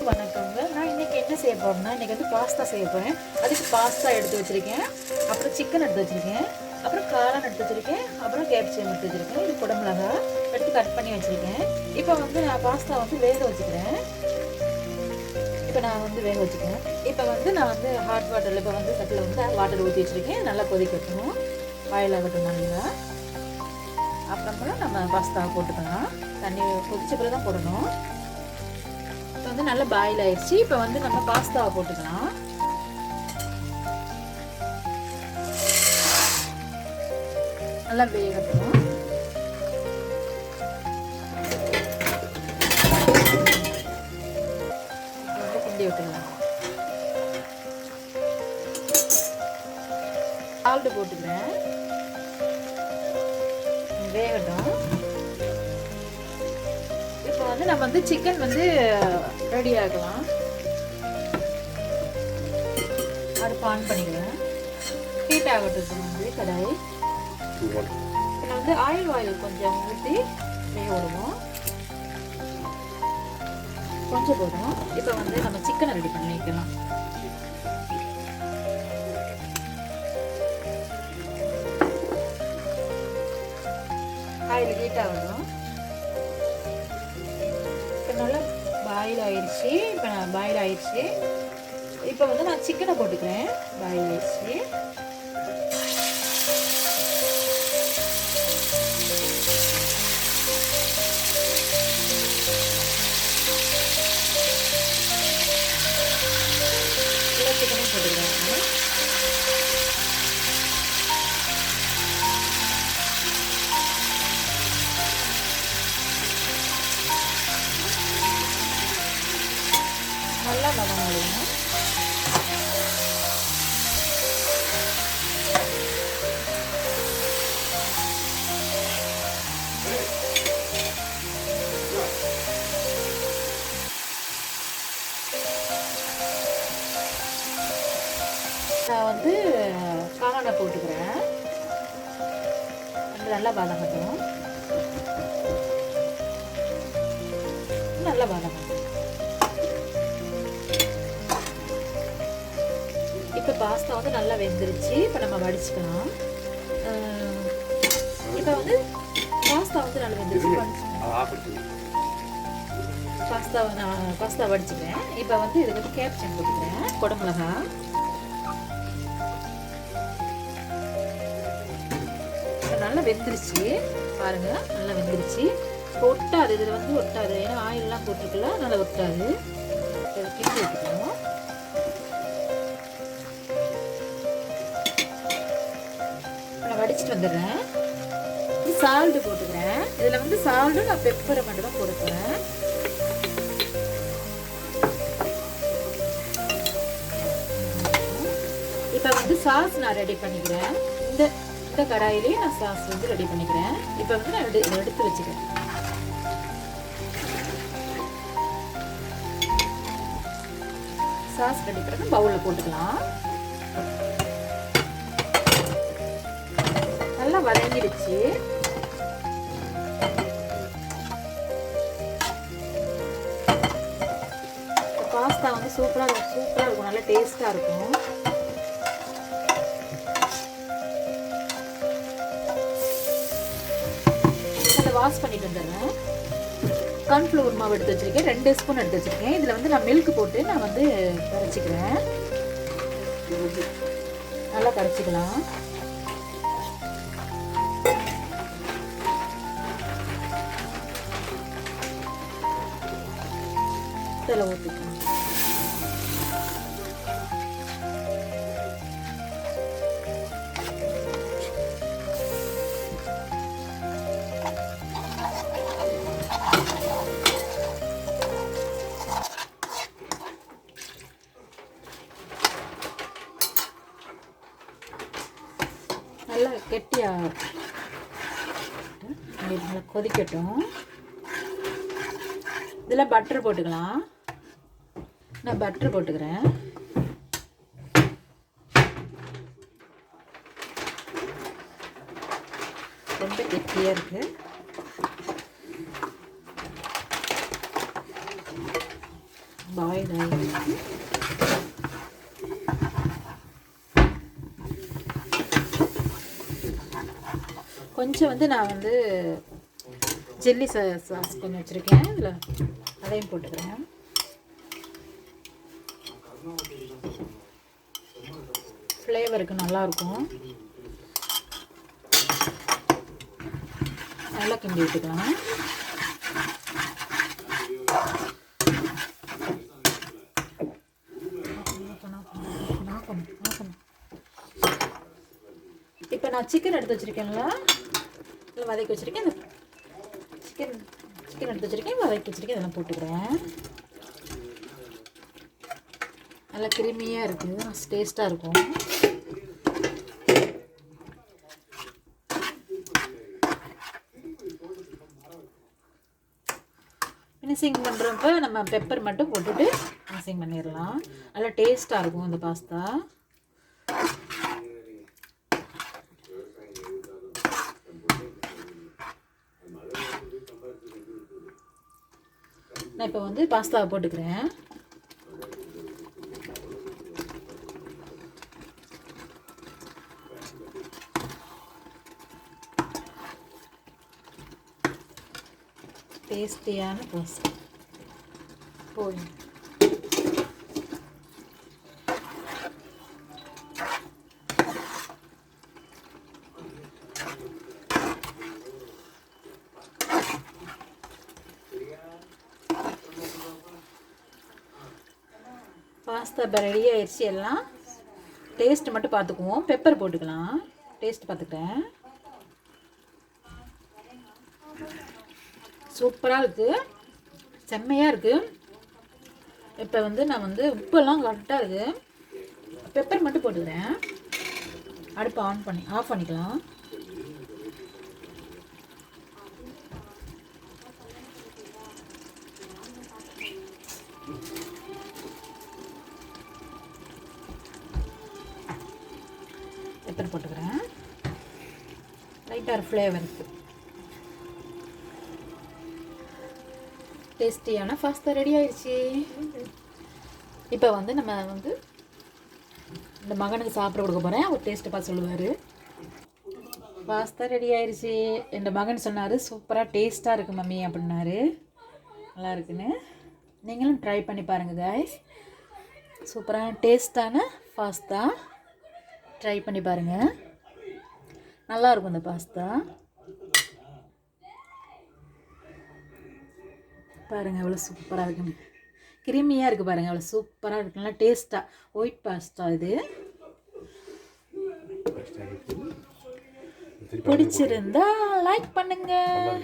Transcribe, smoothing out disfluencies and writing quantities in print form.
வணக்கங்க. நான் இன்னைக்கு என்ன செய்ய போறேன்னா, இன்னைக்கு வந்து பாஸ்தா செய்ய போறேன். அதுக்கு பாஸ்தா எடுத்து வச்சிருக்கேன். அப்புறம் சிக்கன் எடுத்து வச்சிருக்கேன். அப்புறம் காளான் எடுத்து வச்சிருக்கேன். அப்புறம் கேப்சிகம் எடுத்து வச்சிருக்கேன். இது குடமிளகா எடுத்து கட் பண்ணி வச்சிருக்கேன். இப்போ வந்து நான் பாஸ்தா வந்து வேக வச்சுக்கிறேன். இப்போ நான் வந்து வேக வச்சுக்கிறேன். இப்போ வந்து நான் வந்து ஹாட் வாட்டரில் இப்போ வந்து சட்டில் வந்து வாட்டர் ஊற்றி வச்சிருக்கேன். நல்லா கொதிக்கட்டும், பாயில் ஆகட்டும் நல்லா. அப்புறமா நம்ம பாஸ்தா போட்டுக்கலாம். தண்ணி கொதிச்ச பிறகு தான் போடணும். இப்போ வந்து நல்லா பாயில் ஆயிடுச்சு. இப்போ வந்து நம்ம பாஸ்தாவை போட்டுக்கலாம். நல்லா வேகட்டும். கிண்டி விட்டுக்கலாம். சால்ட் போட்டுக்கிறேன். வேகட்டும். இப்போ வந்து நம்ம வந்து சிக்கன் வந்து ரெடி ஆகலாம். அடுப்பு ஆன் பண்ணிக்கிறேன். ஹீட் ஆகட்டும் வந்து கடாய். இப்போ வந்து ஆயில் கொஞ்சம் ஊற்றி வேக விடுவோம். கொஞ்சம் போதும். இப்போ வந்து நம்ம சிக்கனை ரெடி பண்ணி வைக்கலாம். ஆயில் ஹீட் ஆகணும். இப்போ நல்லா பாயில் ஆயிடுச்சு. இப்போ வந்து நான் சிக்கனை போட்டுக்கிறேன். பாயில் ஆயிடுச்சு. சிக்கனையும் போட்டுக்கிறேன். நல்லா வதங்கணும். நான் வந்து காளானை போட்டுக்கிறேன். நல்லா வதங்கட்டும். நல்லா வதங்கட்டும். இப்போ பாஸ்தா வந்து நல்லா வெந்துருச்சு. இப்போ நம்ம வடிச்சுக்கலாம். இப்போ வந்து பாஸ்தா வந்து நல்லா வெந்துருச்சு. பாஸ்தா வடிச்சுக்கிறேன். இப்போ வந்து இதுக்கு வந்து கேப்சிகம் போட்டுக்கிறேன். குடமிளகா நல்லா வெந்துருச்சு. பாருங்க, நல்லா வெந்துருச்சு. ஒட்டாது, இதில் வந்து ஒட்டாது. ஏன்னா ஆயிலெலாம் போட்டுருக்கலாம், நல்லா ஒட்டாது. கிண்டி வைக்கணும். நான் வடிச்சிட்டு வந்துடுறேன். சால்ட்டு போட்டுக்கிறேன். இதில் வந்து சால்ட்டு நான் பெப்பரை மட்டும் தான் போட்டுக்கிறேன். இப்போ வந்து சாஸ் நான் ரெடி பண்ணிக்கிறேன். இந்த கடாயிலே நான் சாஸ் வந்து ரெடி பண்ணிக்கிறேன். இப்போ வந்து நான் எடுத்து வச்சுக்கிறேன். சாஸ் ரெடி பண்ணி பவுலில் போட்டுக்கலாம். நல்லா வதங்கிடுச்சு. பாஸ்தா வந்து சூப்பராக இருக்கும். நல்லா டேஸ்டாக இருக்கும். வாஷ் பண்ணிட்டு வந்துடுறேன். கார்ன்ஃப்ளவர் மாவு எடுத்து வச்சிருக்கேன். 2 ஸ்பூன் எடுத்து வச்சிருக்கேன். இதில் வந்து நான் மில்க் போட்டு நான் வந்து கரைச்சிக்கிறேன். நல்லா கரைச்சிக்கலாம். இதில் ஊற்றிக்கலாம். நல்லா கெட்டியாக நல்லா கொதிக்கட்டும். இதில் பட்டர் போட்டுக்கலாம். நான் பட்டர் போட்டுக்கிறேன். ரொம்ப கெட்டியாக இருக்குது. பாயில் இதாகிடுச்சு. கொஞ்சம் வந்து நான் வந்து சில்லி சாஸ் கொஞ்சம் வச்சுருக்கேன், இதில் அதையும் போட்டுக்கிறேன். ஃப்ளேவருக்கு நல்லாயிருக்கும். நல்லா கிண்டி விட்டுக்கலாம். இப்போ நான் சிக்கன் எடுத்து வச்சுருக்கேன்ல, இல்லை வதக்கி வச்சுருக்கேன். இந்த சிக்கன் எடுத்து வச்சுருக்கேன், வதக்கி வச்சுருக்கேன், இதெல்லாம் போட்டுக்கிறேன். நல்லா கிரிமியாக இருக்குது, டேஸ்ட்டாக இருக்கும். ஃபினிஷிங் பண்ணுறப்ப நம்ம பெப்பர் மட்டும் போட்டுட்டு ஃபினிஷிங் பண்ணிடலாம். நல்லா டேஸ்ட்டாக இருக்கும் இந்த பாஸ்தா. நான் இப்போ வந்து பாஸ்தாவை போட்டுக்கிறேன். டேஸ்டியான பாஸ்தா போதும். பாஸ்தா இப்போ ரெடி ஆயிடுச்சு. எல்லாம் டேஸ்ட்டு மட்டும் பார்த்துக்குவோம். பெப்பர் போட்டுக்கலாம். டேஸ்ட் பார்த்துக்கிறேன். சூப்பராக இருக்குது, செம்மையாக இருக்குது. இப்போ வந்து நான் வந்து உப்பெல்லாம் கரெக்டாக இருக்குது. பெப்பர் மட்டும் போட்டுக்கிறேன். அடுப்பை ஆஃப் பண்ணிக்கலாம். பெப்பர் போட்டுக்கிறேன். லைட்டாக ஃப்ளேவர் இருக்குது. டேஸ்டியான பாஸ்தா ரெடி ஆயிடுச்சு. இப்போ வந்து நம்ம வந்து இந்த மகனுக்கு சாப்பிட கொடுக்க போகிறேன். அவர் டேஸ்ட்டை பார்த்து சொல்லுவார். பாஸ்தா ரெடி ஆயிடுச்சு. என் மகன் சொன்னார் சூப்பராக டேஸ்ட்டாக இருக்குது மம்மி அப்படின்னாரு. நல்லா இருக்குன்னு நீங்களும் ட்ரை பண்ணி பாருங்கள் காய்ஸ். சூப்பரான டேஸ்ட்டான பாஸ்தா ட்ரை பண்ணி பாருங்கள். நல்லாயிருக்கும் இந்த பாஸ்தா. பாருங்கள் எவ்வளோ சூப்பராக இருக்குன்னு. கிரிமியாக இருக்குது பாருங்கள், எவ்வளோ சூப்பராக இருக்கு. நல்லா டேஸ்ட்டாக ஒயிட் பாஸ்தா. இது பிடிச்சிருந்தா லைக் பண்ணுங்கள்.